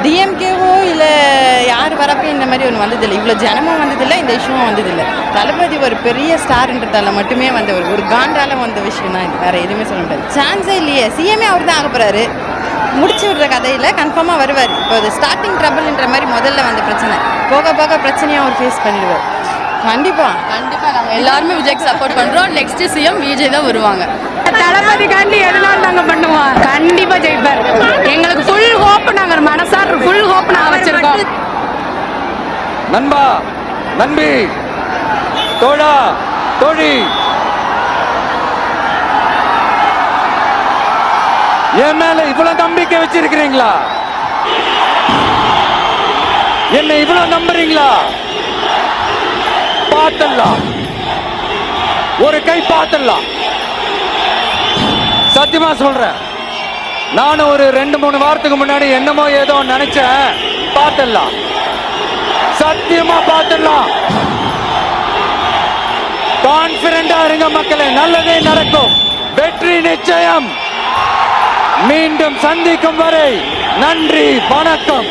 டிஎம்கேவோ இல்லை யார் வரப்போ இந்த மாதிரி ஒன்று வந்ததில்லை, இவ்வளோ ஜனமும் வந்ததில்லை, இந்த இஷ்யூவும் வந்ததில்லை. தளபதி ஒரு பெரிய ஸ்டார்ன்றதால மட்டுமே வந்த ஒரு காண்டால வந்த விஷயம் தான் இது, வேறு எதுவுமே சொல்ல முடியாது. சான்ஸே இல்லையே, சிஎம்ஏ அவர் தான் ஆக போகிறாரு, முடிச்சு விடுற கதையில் கன்ஃபார்மாக வருவார். இப்போ அது ஸ்டார்டிங் ட்ரபிள்ன்ற மாதிரி முதல்ல வந்த பிரச்சனை, போக போக பிரச்சனையாக அவர் ஃபேஸ் பண்ணிடுவார். கண்டிப்பாக நாங்கள் எல்லாருமே விஜய்க்கு சப்போர்ட் பண்ணுறோம். நெக்ஸ்ட் சிஎம் விஜய் தான் வருவாங்க. தளபதி காண்டி எதனால நாங்கள் பண்ணுவோம், கண்டிப்பாக ஜெயிப்பார். எங்களுக்கு ஃபுல் ஹோப், நாங்கள் மனசார் ஃபுல் ஹோப் நாங்கள் வச்சிருக்கோம். நண்பா, நண்பி, தோழா, தோழி, என் மேல இவ்வளவு நம்பிக்கை வச்சிருக்கிறீங்களா? என்னை இவ்வளவு நம்புறீங்களா? பார்த்தலாம், ஒரு கை பார்த்தலாம். சத்தியமா சொல்றேன், நானும் ஒரு 2-3 வாரத்துக்கு முன்னாடி என்னமோ ஏதோ நினைச்சேன். பார்த்தலாம், சத்தியமா பார்த்தலாம். கான்பிடண்டா இருங்க மக்களே, நல்லதே நடக்கும், வெற்றி நிச்சயம். மீண்டும் சந்திக்கும் வரை நன்றி, வணக்கம்.